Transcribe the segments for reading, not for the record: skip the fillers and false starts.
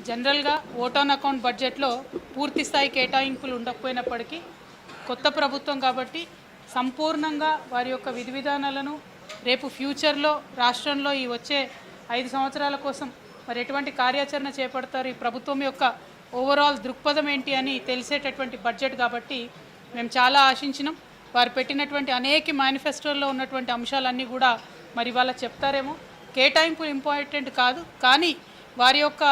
జనరల్గా vote on account బడ్జెట్లో పూర్తి స్థాయి కేటాయింపులు ఉండకపోయినప్పటికీ కొత్త ప్రభుత్వం కాబట్టి సంపూర్ణంగా వారి యొక్క విధి విధానాలను రేపు ఫ్యూచర్లో రాష్ట్రంలో ఈ వచ్చే 5 సంవత్సరాల కోసం మరి ఎటువంటి కార్యాచరణ చేపడతారు, ఈ ప్రభుత్వం యొక్క ఓవరాల్ దృక్పథం ఏంటి అని తెలిసేటటువంటి బడ్జెట్ కాబట్టి మేము చాలా ఆశించినాం. వారు పెట్టినటువంటి అనేక మేనిఫెస్టోల్లో ఉన్నటువంటి అంశాలన్నీ కూడా మరి వాళ్ళ చెప్తారేమో. కేటాయింపులు ఇంపార్టెంట్ కాదు, కానీ వారి యొక్క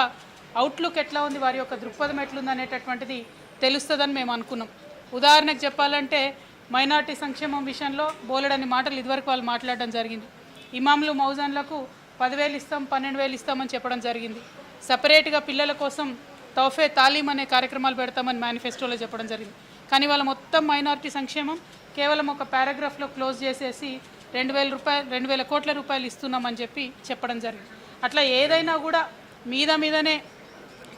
అవుట్లుక్ ఎట్లా ఉంది, వారి యొక్క దృక్పథం ఎట్లుంది అనేటటువంటిది తెలుస్తుందని మేము అనుకున్నాం. ఉదాహరణకు చెప్పాలంటే మైనార్టీ సంక్షేమం విషయంలో బోలెడని మాటలు ఇదివరకు వాళ్ళు మాట్లాడడం జరిగింది. ఇమాంలు మౌజాన్లకు 10,000 ఇస్తాం, 12,000 ఇస్తామని చెప్పడం జరిగింది. సపరేట్గా పిల్లల కోసం తౌఫే తాలీం అనే కార్యక్రమాలు పెడతామని మేనిఫెస్టోలో చెప్పడం జరిగింది. కానీ వాళ్ళ మొత్తం మైనార్టీ సంక్షేమం కేవలం ఒక పారాగ్రాఫ్లో క్లోజ్ చేసేసి 2,000 కోట్ల రూపాయలు ఇస్తున్నామని చెప్పడం జరిగింది. అట్లా ఏదైనా కూడా మీదనే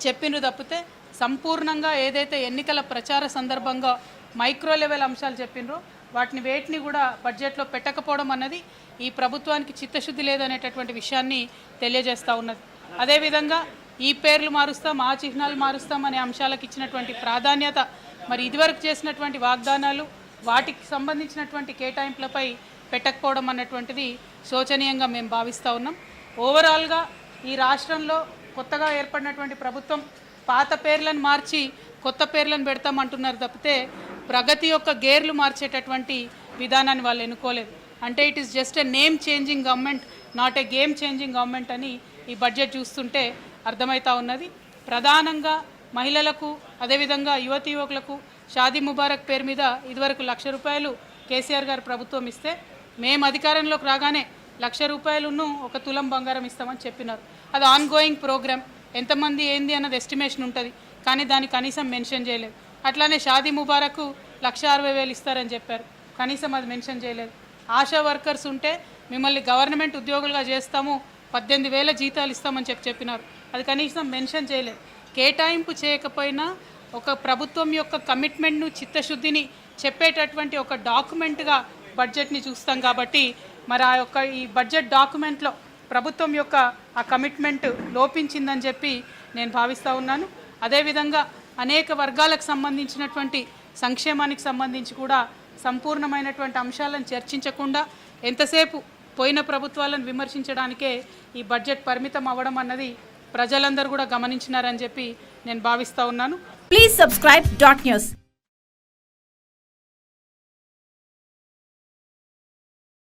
చెప్పిండ్రు తప్పితే సంపూర్ణంగా ఏదైతే ఎన్నికల ప్రచార సందర్భంగా మైక్రో లెవెల్ అంశాలు చెప్పిండ్రో వాటిని వేటిని కూడా బడ్జెట్లో పెట్టకపోవడం అన్నది ఈ ప్రభుత్వానికి చిత్తశుద్ధి లేదనేటటువంటి విషయాన్ని తెలియజేస్తూ ఉన్నది. అదేవిధంగా ఈ పేర్లు మారుస్తాం, ఆ చిహ్నాలు మారుస్తాం అనే అంశాలకు ఇచ్చినటువంటి ప్రాధాన్యత, మరి ఇదివరకు చేసినటువంటి వాగ్దానాలు వాటికి సంబంధించినటువంటి కేటాయింపులపై పెట్టకపోవడం అన్నటువంటిది శోచనీయంగా మేము భావిస్తూ ఉన్నాం. ఓవరాల్గా ఈ రాష్ట్రంలో కొత్తగా ఏర్పడినటువంటి ప్రభుత్వం పాత పేర్లను మార్చి కొత్త పేర్లను పెడతామంటున్నారు తప్పితే ప్రగతి యొక్క గేర్లు మార్చేటటువంటి విధానాన్ని వాళ్ళు ఎన్నుకోలేదు. అంటే it is just a name changing government, not a game changing government అని ఈ బడ్జెట్ చూస్తుంటే అర్థమవుతూ ఉన్నది. ప్రధానంగా మహిళలకు, అదేవిధంగా యువతీ యువకులకు షాదీ ముబారక్ పేరు మీద ఇదివరకు 1,00,000 రూపాయలు కేసీఆర్ గారు ప్రభుత్వం ఇస్తే మేము అధికారంలోకి రాగానే 1,00,000 రూపాయలను 1 తులం బంగారం ఇస్తామని చెప్పినారు. అది ఆన్ గోయింగ్ ప్రోగ్రామ్, ఎంతమంది ఏంది అన్నది ఎస్టిమేషన్ ఉంటుంది, కానీ దాన్ని కనీసం మెన్షన్ చేయలేదు. అట్లానే షాదీ ముబారక్ 1,60,000 ఇస్తారని చెప్పారు, కనీసం అది మెన్షన్ చేయలేదు. ఆశా వర్కర్స్ ఉంటే మిమ్మల్ని గవర్నమెంట్ ఉద్యోగులుగా చేస్తాము, 18,000 జీతాలు ఇస్తామని చెప్పినారు, అది కనీసం మెన్షన్ చేయలేదు. కేటాయింపు చేయకపోయినా ఒక ప్రభుత్వం యొక్క కమిట్మెంట్ను, చిత్తశుద్ధిని చెప్పేటటువంటి ఒక డాక్యుమెంట్గా బడ్జెట్ని చూస్తాం. కాబట్టి మరి ఆ యొక్క ఈ బడ్జెట్ డాక్యుమెంట్లో ప్రభుత్వం యొక్క ఆ కమిట్మెంట్ లోపించిందని చెప్పి నేను భావిస్తూ ఉన్నాను. అదేవిధంగా అనేక వర్గాలకు సంబంధించినటువంటి సంక్షేమానికి సంబంధించి కూడా సంపూర్ణమైనటువంటి అంశాలను చర్చించకుండా ఎంతసేపు పోయిన ప్రభుత్వాలను విమర్శించడానికే ఈ బడ్జెట్ పరిమితం అవ్వడం అన్నది ప్రజలందరూ కూడా గమనించినారని చెప్పి నేను భావిస్తూ ఉన్నాను. Please subscribe .news.